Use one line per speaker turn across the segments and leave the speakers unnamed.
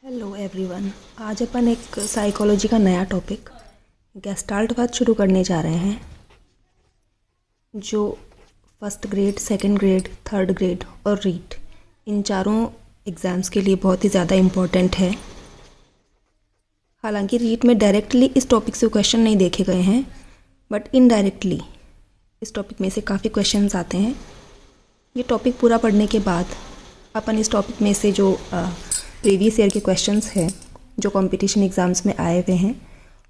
Hello everyone. आज अपन एक psychology का नया टॉपिक गेस्टाल्टवाद शुरू करने जा रहे हैं, जो first grade, second grade, third grade और रीट इन चारों एग्ज़ाम्स के लिए बहुत ही ज़्यादा इम्पोर्टेंट है। हालांकि रीट में डायरेक्टली इस टॉपिक से क्वेश्चन नहीं देखे गए हैं, बट इनडायरेक्टली इस टॉपिक में से काफ़ी क्वेश्चंस आते हैं। ये टॉपिक पूरा पढ़ने के बाद अपन इस टॉपिक में से जो प्रीवियस ईयर के क्वेश्चंस हैं जो कंपटीशन एग्ज़ाम्स में आए हुए हैं,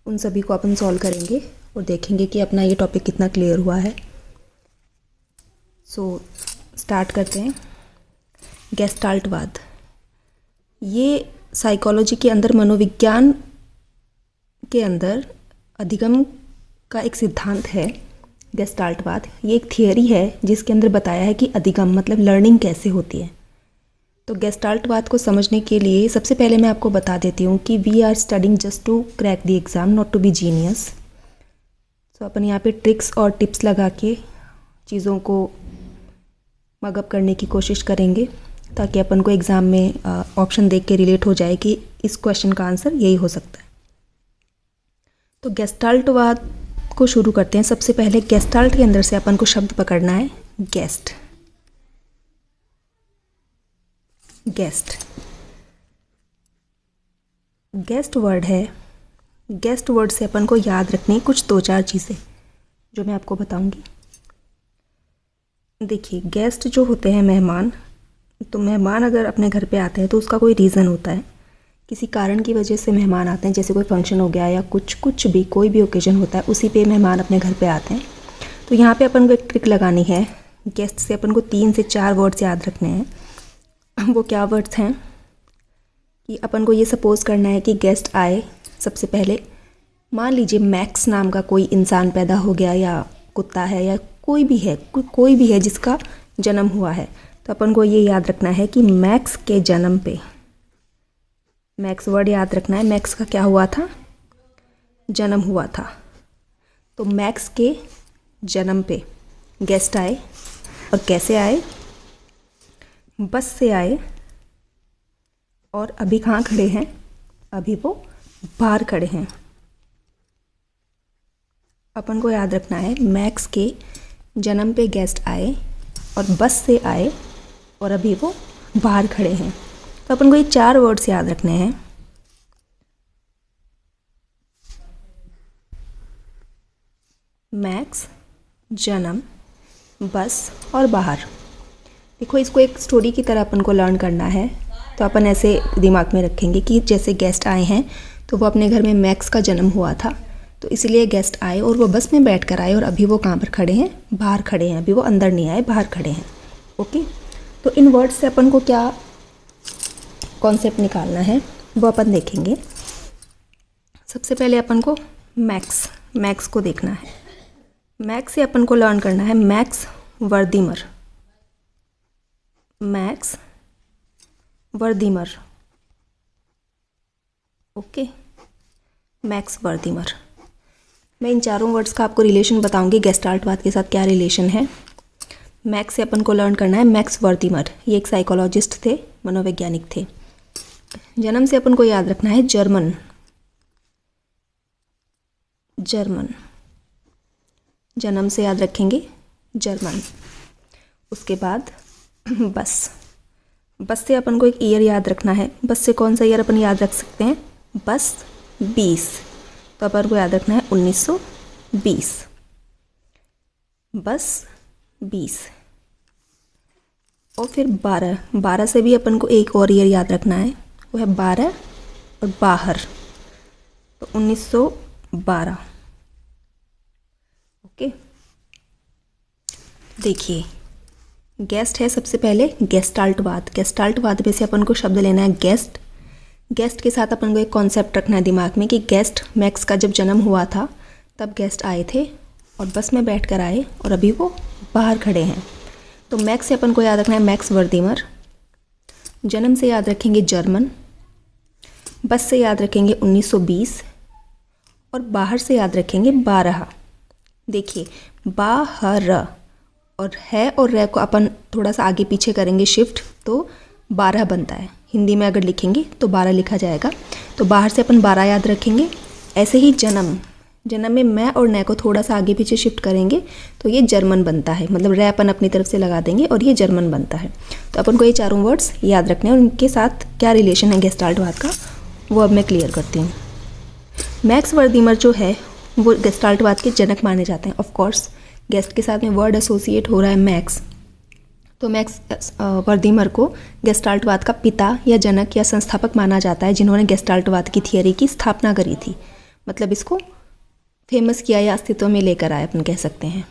उन सभी को अपन सॉल्व करेंगे और देखेंगे कि अपना ये टॉपिक कितना क्लियर हुआ है। सो स्टार्ट करते हैं। गेस्टाल्टवाद ये साइकोलॉजी के अंदर, मनोविज्ञान के अंदर अधिगम का एक सिद्धांत है। गेस्टाल्टवाद ये एक थियरी है जिसके अंदर बताया है कि अधिगम मतलब लर्निंग कैसे होती है। तो गेस्टाल्टवाद को समझने के लिए सबसे पहले मैं आपको बता देती हूँ कि we are studying just to crack the exam, not to be genius. तो अपन यहाँ पे ट्रिक्स और टिप्स लगा के चीज़ों को मगअप करने की कोशिश करेंगे, ताकि अपन को एग्ज़ाम में ऑप्शन देख के रिलेट हो जाए कि इस क्वेश्चन का आंसर यही हो सकता है। तो गेस्टाल्टवाद को शुरू करते हैं। सबसे पहले गेस्टाल्ट के अंदर से अपन को शब्द पकड़ना है गेस्ट। गेस्ट वर्ड है। गेस्ट वर्ड से अपन को याद रखनी कुछ 2-4 चीज़ें जो मैं आपको बताऊंगी। देखिए, गेस्ट जो होते हैं मेहमान, तो मेहमान अगर अपने घर पे आते हैं तो उसका कोई रीज़न होता है, किसी कारण की वजह से मेहमान आते हैं। जैसे कोई फंक्शन हो गया या कुछ भी, कोई भी ओकेजन होता है, उसी पे मेहमान अपने घर पे आते हैं। तो यहाँ पे अपन को एक ट्रिक लगानी है। गेस्ट से अपन को 3 से 4 वर्ड्स याद रखने हैं। वो क्या वर्ड्स हैं कि अपन को ये सपोज़ करना है कि गेस्ट आए। सबसे पहले मान लीजिए मैक्स नाम का कोई इंसान पैदा हो गया, या कुत्ता है, या कोई भी है जिसका जन्म हुआ है। तो अपन को ये याद रखना है कि मैक्स के जन्म पे, मैक्स वर्ड याद रखना है। मैक्स का क्या हुआ था? जन्म हुआ था। तो मैक्स के जन्म पे गेस्ट आए। और कैसे आए? बस से आए। और अभी कहाँ खड़े हैं? अभी वो बाहर खड़े हैं। अपन को याद रखना है मैक्स के जन्म पे गेस्ट आए और बस से आए और अभी वो बाहर खड़े हैं। तो अपन को ये 4 वर्ड्स याद रखने हैं। मैक्स, जन्म, बस और बाहर। देखो, इसको एक स्टोरी की तरह अपन को लर्न करना है। तो अपन ऐसे दिमाग में रखेंगे कि जैसे गेस्ट आए हैं तो वो अपने घर में मैक्स का जन्म हुआ था, तो इसलिए गेस्ट आए और वो बस में बैठ कर आए और अभी वो कहाँ पर खड़े हैं? बाहर खड़े हैं। अभी वो अंदर नहीं आए, बाहर खड़े हैं। ओके, तो इन वर्ड्स से अपन को क्या कॉन्सेप्ट निकालना है वो अपन देखेंगे। सबसे पहले अपन को मैक्स को देखना है। मैक्स से अपन को लर्न करना है मैक्स वर्दीमर। मैक्स वर्दीमर। Okay, max वर्दीमर। मैं इन चारों वर्ड्स का आपको रिलेशन बताऊंगी, गेस्टाल्टवाद के साथ क्या रिलेशन है। मैक्स से अपन को लर्न करना है मैक्स वर्दीमर। ये एक साइकोलॉजिस्ट थे, मनोवैज्ञानिक थे। जन्म से अपन को याद रखना है जर्मन। जन्म से याद रखेंगे जर्मन। उसके बाद बस से अपन को एक ईयर याद रखना है। बस से कौन सा ईयर अपन याद रख सकते हैं? बस 20। तो अपन को याद रखना है 1920। बस 20। और फिर 12 से भी अपन को एक और ईयर याद रखना है, वो है 12 और बाहर, तो 1912। ओके, देखिए, गेस्ट है सबसे पहले गेस्टाल्टवाद। गेस्टाल्टवाद में से अपन को शब्द लेना है गेस्ट। गेस्ट के साथ अपन को एक कॉन्सेप्ट रखना है दिमाग में कि गेस्ट, मैक्स का जब जन्म हुआ था तब गेस्ट आए थे और बस में बैठ कर आए और अभी वो बाहर खड़े हैं। तो मैक्स से अपन को याद रखना है मैक्स वर्दीमर। जन्म से याद रखेंगे जर्मन। बस से याद रखेंगे 1920 और बाहर से याद रखेंगे 12। देखिए, बाहर और है और रे को अपन थोड़ा सा आगे पीछे करेंगे शिफ्ट, तो 12 बनता है। हिंदी में अगर लिखेंगे तो 12 लिखा जाएगा। तो बाहर से अपन 12 याद रखेंगे। ऐसे ही जन्म में मैं और न को थोड़ा सा आगे पीछे शिफ्ट करेंगे तो ये जर्मन बनता है, मतलब रे अपन अपनी तरफ से लगा देंगे और ये जर्मन बनता है। तो अपन को ये चारों वर्ड्स याद रखने हैं और उनके साथ क्या रिलेशन है गेस्टाल्टवाद का वो अब मैं क्लियर करती हूँ। मैक्स वर्दीमर जो है वो गेस्टाल्टवाद के जनक माने जाते हैं। ऑफ कोर्स गेस्ट के साथ में वर्ड एसोसिएट हो रहा है मैक्स, तो मैक्स वर्दीमर को गेस्टाल्टवाद का पिता या जनक या संस्थापक माना जाता है, जिन्होंने गेस्टाल्टवाद की थियरी की स्थापना करी थी। मतलब इसको फेमस किया या अस्तित्व में लेकर आए अपन कह सकते हैं।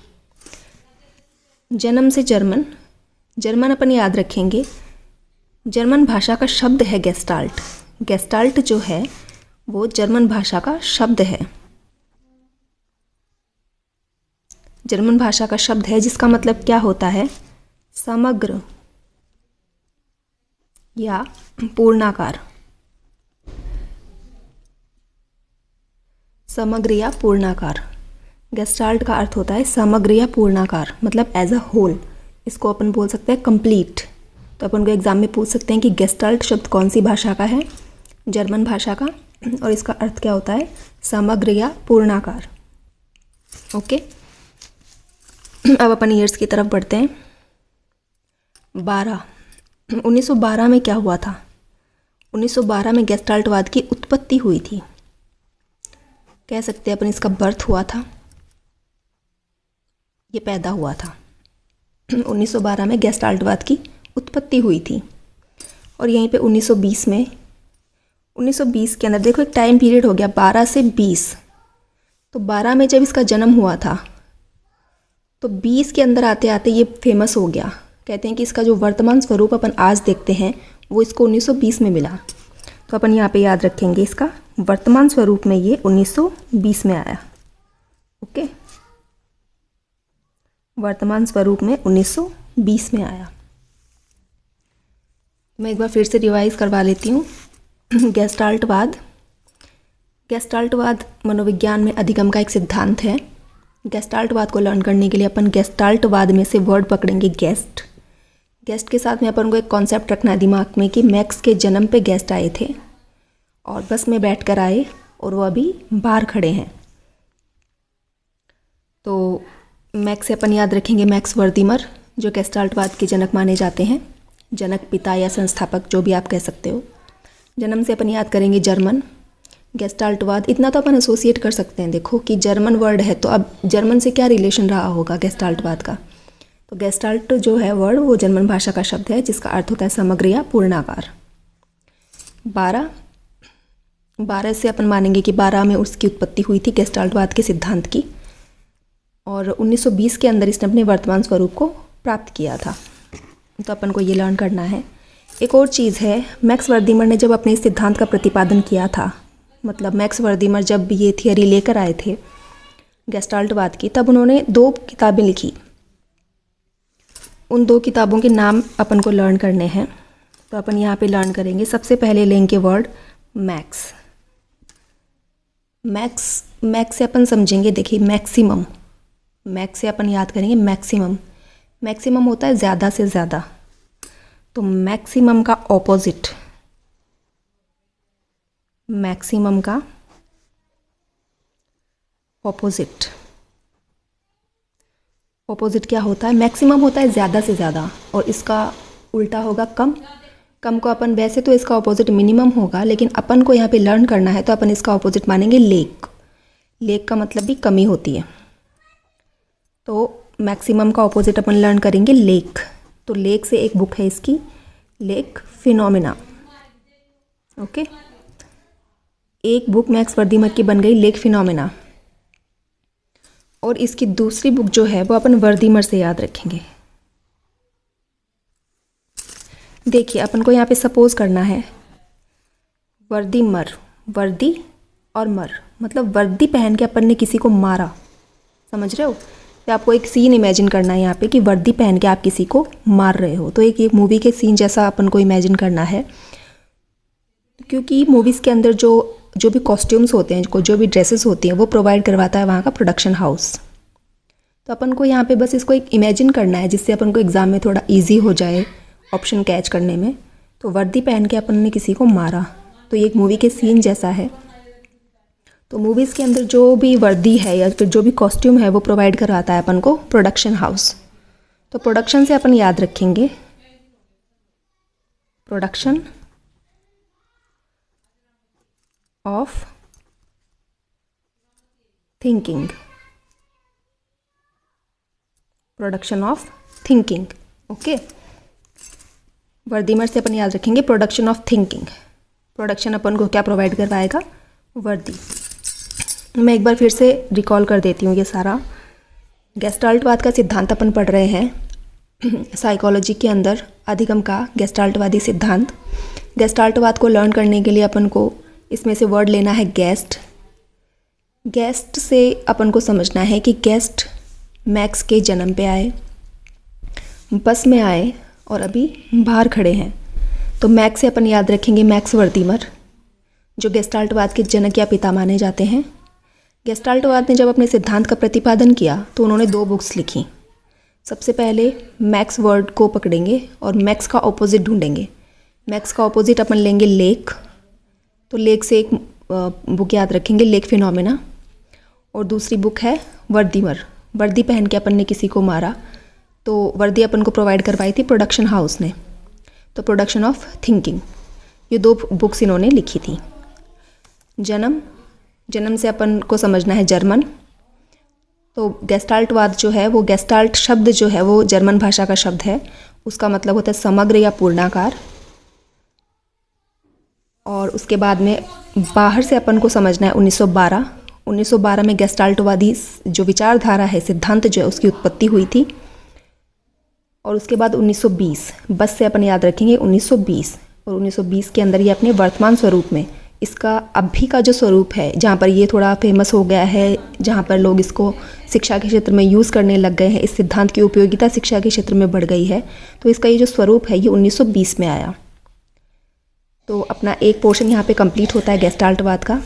जन्म से जर्मन अपन याद रखेंगे। जर्मन भाषा का शब्द है गेस्टाल्ट। गेस्टाल्ट जो है वो जर्मन भाषा का शब्द है। जर्मन भाषा का शब्द है जिसका मतलब क्या होता है, समग्र या पूर्णाकार। समग्र या पूर्णाकार। गेस्टाल्ट का अर्थ होता है समग्र या पूर्णाकार, मतलब एज अ होल। इसको अपन बोल सकते हैं कंप्लीट। तो अपन को एग्जाम में पूछ सकते हैं कि गेस्टाल्ट शब्द कौन सी भाषा का है, जर्मन भाषा का, और इसका अर्थ क्या होता है, समग्र या पूर्णाकार। ओके, अब अपन ईयर्स की तरफ बढ़ते हैं। 1912 में क्या हुआ था? 1912 में गेस्टाल्टवाद की उत्पत्ति हुई थी, कह सकते हैं अपन इसका बर्थ हुआ था, ये पैदा हुआ था। 1912 में गेस्टाल्टवाद की उत्पत्ति हुई थी। और यहीं पे 1920 के अंदर देखो एक टाइम पीरियड हो गया 12 से 20। तो 12 में जब इसका जन्म हुआ था तो 20 के अंदर आते आते ये फेमस हो गया। कहते हैं कि इसका जो वर्तमान स्वरूप अपन आज देखते हैं वो इसको 1920 में मिला। तो अपन यहाँ पे याद रखेंगे इसका वर्तमान स्वरूप में ये 1920 में आया। ओके, वर्तमान स्वरूप में 1920 में आया। मैं एक बार फिर से रिवाइज करवा लेती हूँ। गेस्टाल्टवाद मनोविज्ञान में अधिगम का एक सिद्धांत है। गेस्टाल्टवाद को लर्न करने के लिए अपन गेस्टाल्टवाद में से वर्ड पकड़ेंगे गेस्ट के साथ में अपन को एक कॉन्सेप्ट रखना है दिमाग में कि मैक्स के जन्म पे गेस्ट आए थे और बस में बैठ कर आए और वो अभी बाहर खड़े हैं। तो मैक्स से अपन याद रखेंगे मैक्स वर्दीमर, जो गेस्टाल्टवाद के जनक माने जाते हैं, जनक, पिता या संस्थापक जो भी आप कह सकते हो। जन्म से अपन याद करेंगे जर्मन। गेस्टाल्टवाद इतना तो अपन एसोसिएट कर सकते हैं, देखो कि जर्मन वर्ड है तो अब जर्मन से क्या रिलेशन रहा होगा गेस्टाल्टवाद का। तो गेस्टाल्ट जो है वर्ड वो जर्मन भाषा का शब्द है जिसका अर्थ होता है समग्र या पूर्णाकार। 12 से अपन मानेंगे कि 12 में उसकी उत्पत्ति हुई थी गेस्टाल्टवाद के सिद्धांत की, और 1920 के अंदर इसने अपने वर्तमान स्वरूप को प्राप्त किया था। तो अपन को ये लर्न करना है। एक और चीज़ है, मैक्स वर्दीमर ने जब अपने इस सिद्धांत का प्रतिपादन किया था, मतलब मैक्स वर्दीमर जब ये थियरी लेकर आए थे गेस्टाल्टवाद की, तब उन्होंने 2 किताबें लिखी। उन 2 किताबों के नाम अपन को लर्न करने हैं। तो अपन यहाँ पे लर्न करेंगे। सबसे पहले लेंगे वर्ड मैक्स। मैक्स से अपन समझेंगे, देखिए मैक्सिमम। मैक्स से अपन याद करेंगे मैक्सिमम होता है ज़्यादा से ज़्यादा। तो मैक्सिमम का ऑपोजिट, मैक्सिमम का ऑपोजिट क्या होता है? मैक्सिमम होता है ज़्यादा से ज़्यादा और इसका उल्टा होगा कम। कम को अपन, वैसे तो इसका ऑपोजिट मिनिमम होगा, लेकिन अपन को यहाँ पे लर्न करना है तो अपन इसका ऑपोजिट मानेंगे लेक। लेक का मतलब भी कमी होती है। तो मैक्सिमम का ऑपोजिट अपन लर्न करेंगे लेक। तो लेक से एक बुक है इसकी, लेक फिनोमिना। ओके, एक बुक मैक्स वर्दीमर की बन गई लेक फिनोमिना। और इसकी दूसरी बुक जो है वो अपन वर्दीमर से याद रखेंगे। देखिए अपन को यहाँ पे सपोज करना है वर्दीमर, वर्दी और मर, मतलब वर्दी पहन के अपन ने किसी को मारा, समझ रहे हो? तो आपको एक सीन इमेजिन करना है यहाँ पे कि वर्दी पहन के आप किसी को मार रहे हो। तो एक मूवी के सीन जैसा अपन को इमेजिन करना है, क्योंकि मूवीज़ के अंदर जो भी कॉस्ट्यूम्स होते हैं, जो भी ड्रेसेस होती हैं, वो प्रोवाइड करवाता है वहाँ का प्रोडक्शन हाउस। तो अपन को यहाँ पे बस इसको एक इमेजिन करना है जिससे अपन को एग्ज़ाम में थोड़ा ईजी हो जाए ऑप्शन कैच करने में। तो वर्दी पहन के अपन ने किसी को मारा, तो ये एक मूवी के सीन जैसा है। तो मूवीज़ के अंदर जो भी वर्दी है या फिर जो भी कॉस्ट्यूम है वो प्रोवाइड करवाता है अपन को प्रोडक्शन हाउस। तो प्रोडक्शन से अपन याद रखेंगे production of thinking, production of thinking. Okay, वर्दीमर से अपन याद रखेंगे प्रोडक्शन ऑफ थिंकिंग। प्रोडक्शन अपन को क्या प्रोवाइड करवाएगा? वर्दी। मैं एक बार फिर से रिकॉल कर देती हूँ ये सारा। गेस्टाल्टवाद का सिद्धांत अपन पढ़ रहे हैं साइकोलॉजी के अंदर, अधिगम का गेस्टाल्टवादी सिद्धांत। गेस्टाल्टवाद को लर्न करने के लिए अपन को इसमें से वर्ड लेना है गेस्ट। गेस्ट से अपन को समझना है कि गेस्ट मैक्स के जन्म पे आए, बस में आए और अभी बाहर खड़े हैं। तो मैक्स से अपन याद रखेंगे मैक्स वर्दीमर, जो गेस्टाल्टवाद के जनक या पिता माने जाते हैं। गेस्टाल्टवाद ने जब अपने सिद्धांत का प्रतिपादन किया तो उन्होंने 2 बुक्स लिखी। सबसे पहले मैक्स वर्ड को पकड़ेंगे और मैक्स का ऑपोजिट ढूंढेंगे। मैक्स का ऑपोजिट अपन लेंगे लेक, तो लेक से एक बुक याद रखेंगे लेक फिनोमेना, और दूसरी बुक है वर्दीमर, वर्दी पहन के अपन ने किसी को मारा। तो वर्दी अपन को प्रोवाइड करवाई थी प्रोडक्शन हाउस ने, तो प्रोडक्शन ऑफ थिंकिंग, ये 2 बुक्स इन्होंने लिखी थी। जन्म से अपन को समझना है जर्मन। तो गेस्टाल्टवाद जो है वो, गेस्टाल्ट शब्द जो है वो जर्मन भाषा का शब्द है, उसका मतलब होता है समग्र या पूर्णाकार। और उसके बाद में बाहर से अपन को समझना है 1912 में गेस्टाल्टवादी जो विचारधारा है, सिद्धांत जो है, उसकी उत्पत्ति हुई थी। और उसके बाद 1920, बस से अपन याद रखेंगे 1920, और 1920 के अंदर ये अपने वर्तमान स्वरूप में, इसका अभी का जो स्वरूप है, जहाँ पर ये थोड़ा फेमस हो गया है, जहाँ पर लोग इसको शिक्षा के क्षेत्र में यूज़ करने लग गए हैं, इस सिद्धांत की उपयोगिता शिक्षा के क्षेत्र में बढ़ गई है, तो इसका ये जो स्वरूप है ये 1920 में आया। तो अपना एक पोर्शन यहाँ पे कंप्लीट होता है गेस्टाल्टवाद का,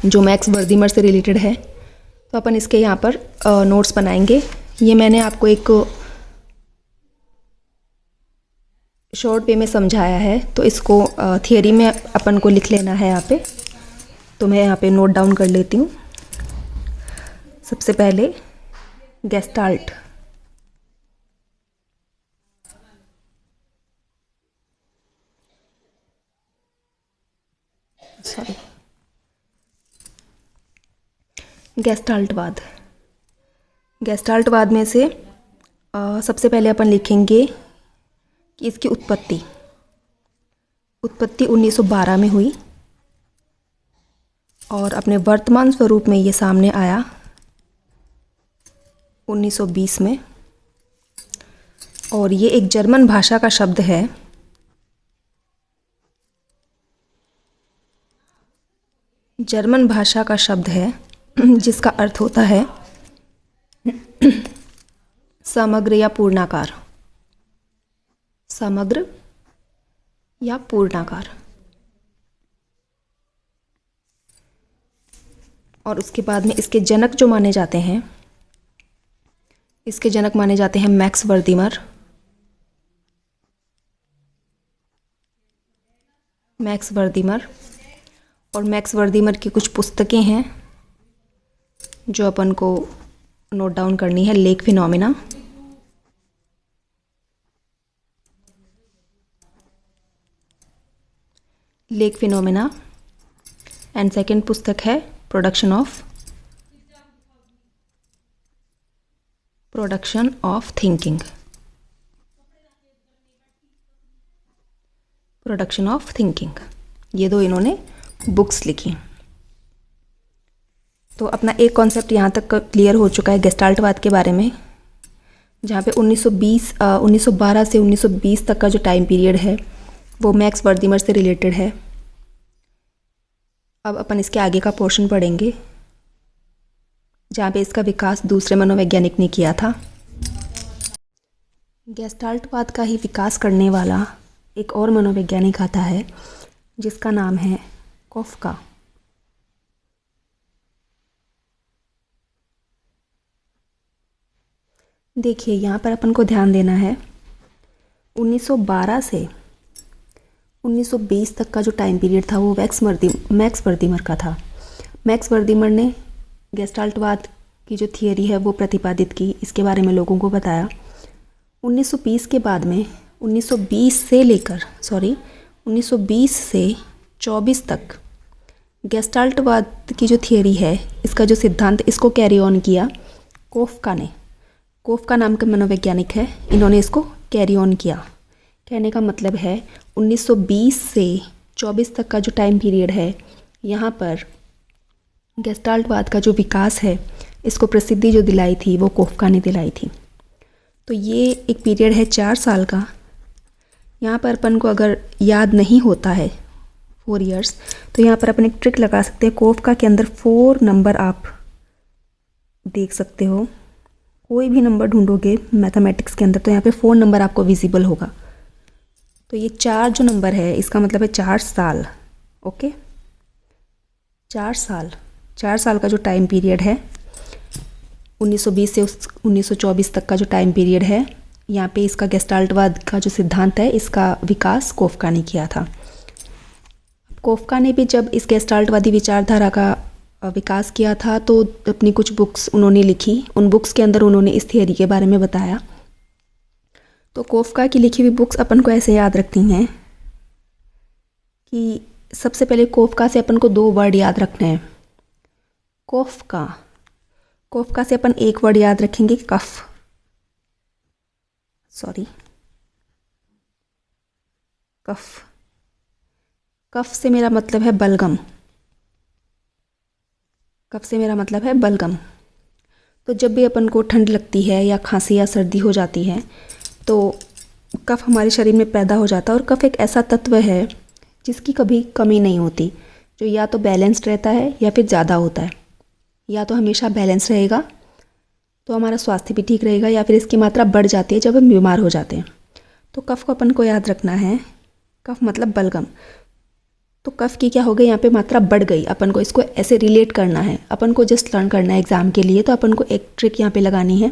जो मैक्स वर्दीमर से रिलेटेड है। तो अपन इसके यहाँ पर नोट्स बनाएंगे। ये मैंने आपको एक शॉर्ट वे में समझाया है, तो इसको थियरी में अपन को लिख लेना है यहाँ पे। तो मैं यहाँ पे नोट डाउन कर लेती हूँ। सबसे पहले गेस्टाल्ट, सॉरी, गेस्टाल्टवाद। गेस्टाल्टवाद में से सबसे पहले अपन लिखेंगे कि इसकी उत्पत्ति 1912 में हुई और अपने वर्तमान स्वरूप में ये सामने आया 1920 में। और ये एक जर्मन भाषा का शब्द है, जर्मन भाषा का शब्द है जिसका अर्थ होता है समग्र या पूर्णाकार, समग्र या पूर्णाकार। और उसके बाद में इसके जनक जो माने जाते हैं, इसके जनक माने जाते हैं मैक्स वर्दीमर। मैक्स वर्दीमर और मैक्स वर्दीमर की कुछ पुस्तकें हैं जो अपन को नोट डाउन करनी है। Lake phenomena, lake phenomena, and second पुस्तक है production of thinking, production of thinking. ये 2 इन्होंने बुक्स लिखी। तो अपना एक कॉन्सेप्ट यहाँ तक क्लियर हो चुका है गेस्टाल्टवाद के बारे में, जहाँ पे 1912 से 1920 तक का जो टाइम पीरियड है वो मैक्स वर्दीमर से रिलेटेड है। अब अपन इसके आगे का पोर्शन पढ़ेंगे, जहाँ पे इसका विकास दूसरे मनोवैज्ञानिक ने किया था। गेस्टाल्टवाद का ही विकास करने वाला एक और मनोवैज्ञानिक आता है जिसका नाम है कॉफका। देखिए यहाँ पर अपन को ध्यान देना है 1912 से 1920 तक का जो टाइम पीरियड था वो मैक्स वर्दीमर का था। मैक्स वर्दीमर ने गेस्टाल्टवाद की जो थियरी है वो प्रतिपादित की, इसके बारे में लोगों को बताया। 1920 के बाद में 1920 से 24 तक गेस्टाल्टवाद की जो थियरी है, इसका जो सिद्धांत, इसको कैरी ऑन किया कोफका ने। कोफका नाम के मनोवैज्ञानिक है, इन्होंने इसको कैरी ऑन किया। कहने का मतलब है 1920 से 24 तक का जो टाइम पीरियड है, यहाँ पर गेस्टाल्टवाद का जो विकास है, इसको प्रसिद्धि जो दिलाई थी वो कोफका ने दिलाई थी। तो ये एक पीरियड है 4 साल का। यहाँ पर अपन को अगर याद नहीं होता है 4 इयर्स, तो यहाँ पर अपन एक ट्रिक लगा सकते हैं। कोफका के अंदर 4 नंबर आप देख सकते हो। कोई भी नंबर ढूंढोगे मैथमेटिक्स के अंदर तो यहाँ पे 4 नंबर आपको विजिबल होगा। तो ये 4 जो नंबर है, इसका मतलब है 4 साल। ओके, 4 साल का जो टाइम पीरियड है, 1920 से 1924 तक का जो टाइम पीरियड है, यहाँ पे इसका गेस्टाल्टवाद का जो सिद्धांत है, इसका विकास कोफका ने किया था। कोफका ने भी जब इस गेस्टाल्टवादी विचारधारा का विकास किया था तो अपनी कुछ बुक्स उन्होंने लिखी। उन बुक्स के अंदर उन्होंने इस थियरी के बारे में बताया। तो कोफका की लिखी हुई बुक्स अपन को ऐसे याद रखती हैं कि सबसे पहले कोफका से अपन को 2 वर्ड याद रखने हैं। कोफका से अपन एक वर्ड याद रखेंगे, कफ से मेरा मतलब है बलगम। तो जब भी अपन को ठंड लगती है या खांसी या सर्दी हो जाती है तो कफ हमारे शरीर में पैदा हो जाता है। और कफ एक ऐसा तत्व है जिसकी कभी कमी नहीं होती, जो या तो बैलेंस्ड रहता है या फिर ज़्यादा होता है। या तो हमेशा बैलेंस रहेगा तो हमारा स्वास्थ्य भी ठीक रहेगा, या फिर इसकी मात्रा बढ़ जाती है जब हम बीमार हो जाते हैं। तो कफ को अपन को याद रखना है। कफ मतलब बलगम। तो कफ की क्या हो गई, यहाँ पे मात्रा बढ़ गई। अपन को इसको ऐसे रिलेट करना है, अपन को जस्ट लर्न करना है एग्ज़ाम के लिए। तो अपन को एक ट्रिक यहाँ पे लगानी है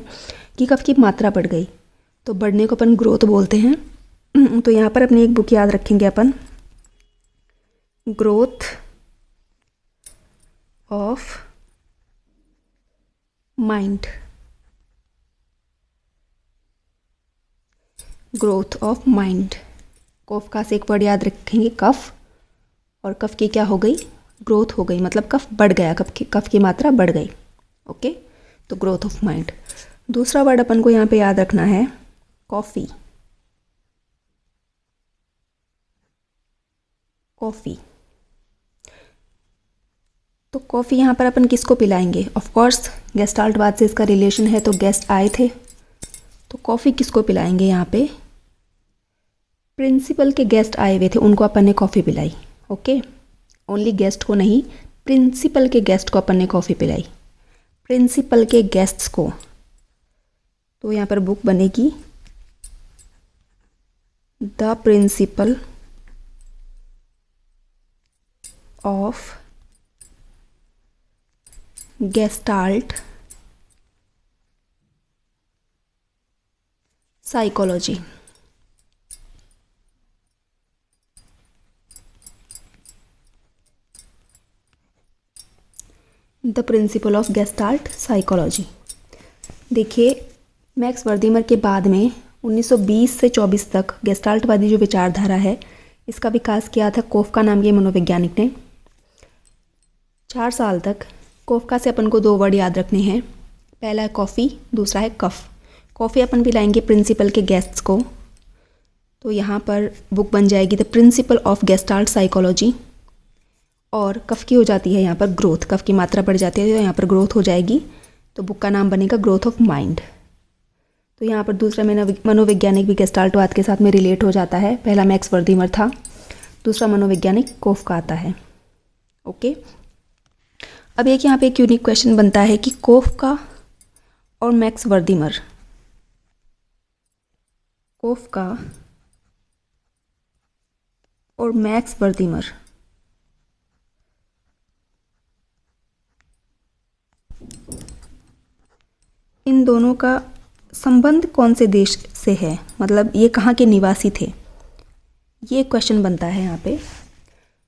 कि कफ की मात्रा बढ़ गई, तो बढ़ने को अपन ग्रोथ बोलते हैं। तो यहाँ पर अपनी एक बुक याद रखेंगे अपन, ग्रोथ ऑफ माइंड। कोफका से एक वर्ड याद रखेंगे, कफ, और कफ की क्या हो गई, ग्रोथ हो गई। मतलब कफ बढ़ गया, कफ की मात्रा बढ़ गई। ओके, तो ग्रोथ ऑफ माइंड। दूसरा वर्ड अपन को यहाँ पे याद रखना है, कॉफ़ी। तो कॉफ़ी यहाँ पर अपन किसको पिलाएंगे? ऑफ कोर्स गेस्टाल्टवाद से इसका रिलेशन है, तो गेस्ट आए थे, तो कॉफ़ी किसको पिलाएंगे? यहाँ पे प्रिंसिपल के गेस्ट आए हुए थे, उनको अपन ने कॉफ़ी पिलाई। ओके, ओनली गेस्ट को नहीं, प्रिंसिपल के गेस्ट को अपन ने कॉफ़ी पिलाई, प्रिंसिपल के गेस्ट्स को। तो यहाँ पर बुक बनेगी, the principle of gestalt psychology. The principle of gestalt psychology. देखिए, मैक्स वर्दीमर के बाद में 1920 से 24 तक गेस्टाल्टवादी जो विचारधारा है, इसका विकास किया था कोफका नाम के मनोवैज्ञानिक ने। 4 साल तक कोफका से अपन को 2 वर्ड याद रखने हैं। पहला है कॉफ़ी, दूसरा है कफ। कॉफ़ी अपन पिलाएंगे प्रिंसिपल के गेस्ट्स को, तो यहाँ पर बुक बन जाएगी the principle of gestalt psychology. और कफ की हो जाती है यहाँ पर ग्रोथ, कफ की मात्रा बढ़ जाती है तो यहाँ पर ग्रोथ हो जाएगी, तो बुक का नाम बनेगा ग्रोथ ऑफ माइंड। तो यहाँ पर दूसरा मनोवैज्ञानिक भी गेस्टाल्टवाद के साथ में रिलेट हो जाता है। पहला मैक्स वर्दीमर था, दूसरा मनोवैज्ञानिक कोफका आता है। ओके, अब एक यहाँ पे एक यूनिक क्वेश्चन बनता है कि कोफका और मैक्स वर्दीमर, कोफका और मैक्स वर्दीमर इन दोनों का संबंध कौन से देश से है? मतलब ये कहाँ के निवासी थे? ये क्वेश्चन बनता है यहाँ पे।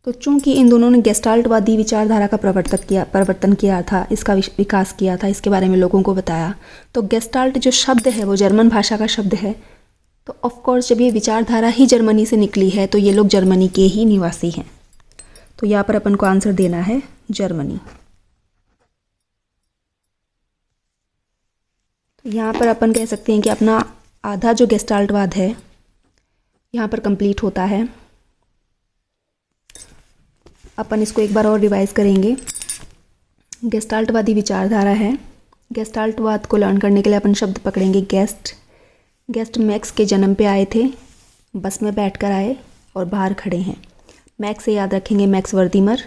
तो चूंकि इन दोनों ने गेस्टाल्टवादी विचारधारा का प्रवर्तन किया था, इसका विकास किया था, इसके बारे में लोगों को बताया, तो गेस्टाल्ट जो शब्द है वो जर्मन भाषा का शब्द है। तो ऑफ कोर्स जब ये विचारधारा ही जर्मनी से निकली है तो ये लोग जर्मनी के ही निवासी हैं। तो यहाँ पर अपन को आंसर देना है जर्मनी। तो यहाँ पर अपन कह सकते हैं कि अपना आधा जो गेस्टाल्टवाद है यहाँ पर कंप्लीट होता है। अपन इसको एक बार और रिवाइज करेंगे। गेस्टाल्टवादी विचारधारा है। गेस्टाल्टवाद को लर्न करने के लिए अपन शब्द पकड़ेंगे गेस्ट मैक्स के जन्म पे आए थे, बस में बैठकर आए और बाहर खड़े हैं। मैक्स से याद रखेंगे मैक्स वर्दीमर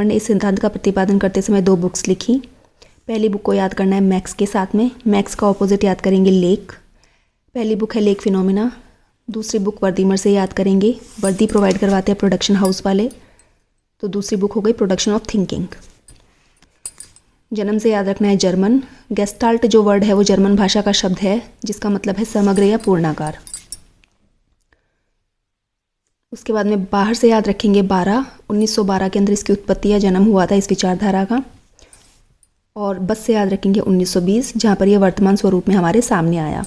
ने इस सिद्धांत का प्रतिपादन करते समय 2 बुक्स लिखी। पहली बुक को याद करना है मैक्स के साथ में। मैक्स का ऑपोजिट याद करेंगे लेक। पहली बुक है लेक फिनोमिना। दूसरी बुक वर्दीमर से याद करेंगे। वर्दी प्रोवाइड करवाते हैं प्रोडक्शन हाउस वाले। तो दूसरी बुक हो गई प्रोडक्शन ऑफ थिंकिंग। जन्म से याद रखना है जर्मन। गेस्टाल्ट जो वर्ड है वो जर्मन भाषा का शब्द है जिसका मतलब है समग्र या पूर्णाकार। उसके बाद में बाहर से याद रखेंगे 1912 के अंदर इसकी उत्पत्ति या जन्म हुआ था इस विचारधारा का। और बस से याद रखेंगे 1920 जहाँ पर यह वर्तमान स्वरूप में हमारे सामने आया।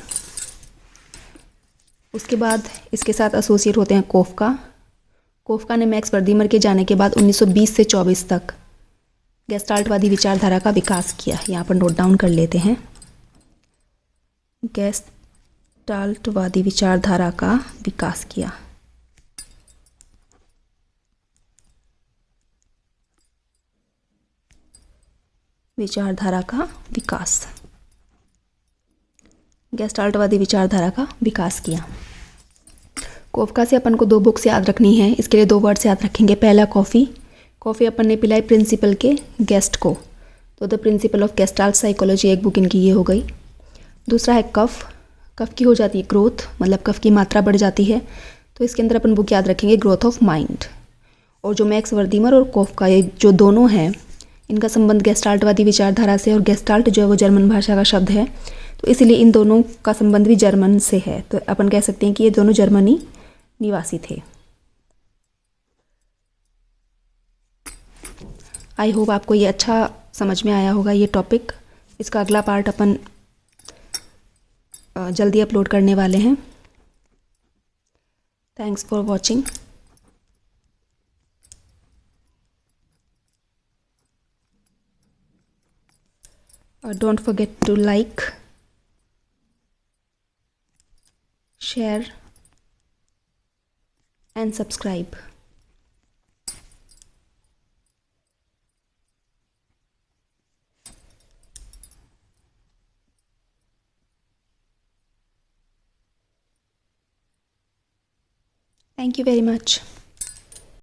उसके बाद इसके साथ एसोसिएट होते हैं कोफका ने मैक्स वर्दीमर के जाने के बाद 1920 से 24 तक गेस्टाल्टवादी विचारधारा का विकास किया। यहाँ पर नोट डाउन कर लेते हैं। गेस्टाल्टवादी विचारधारा का विकास किया। विचारधारा का विकास, गेस्टाल्टवादी विचारधारा का विकास किया। कोफका से अपन को 2 बुक्स याद रखनी है। इसके लिए 2 वर्ड्स याद रखेंगे। पहला कॉफ़ी अपन ने पिलाई प्रिंसिपल के गेस्ट को, तो the principle of gestalt psychology एक बुक इनकी ये हो गई। दूसरा है कफ की हो जाती है ग्रोथ, मतलब कफ की मात्रा बढ़ जाती है, तो इसके अंदर अपन बुक याद रखेंगे ग्रोथ ऑफ माइंड। और जो मैक्स वर्दीमर और कोफका ये जो दोनों हैं इनका संबंध गेस्टाल्टवादी विचारधारा से, और गेस्टाल्ट जो है वो जर्मन भाषा का शब्द है, तो इसलिए इन दोनों का संबंध भी जर्मन से है। तो अपन कह सकते हैं कि ये दोनों जर्मनी निवासी थे। आई होप आपको ये अच्छा समझ में आया होगा ये टॉपिक। इसका अगला पार्ट अपन जल्दी अपलोड करने वाले हैं। Thanks for watching. Don't forget to like, share and subscribe. Thank you very much.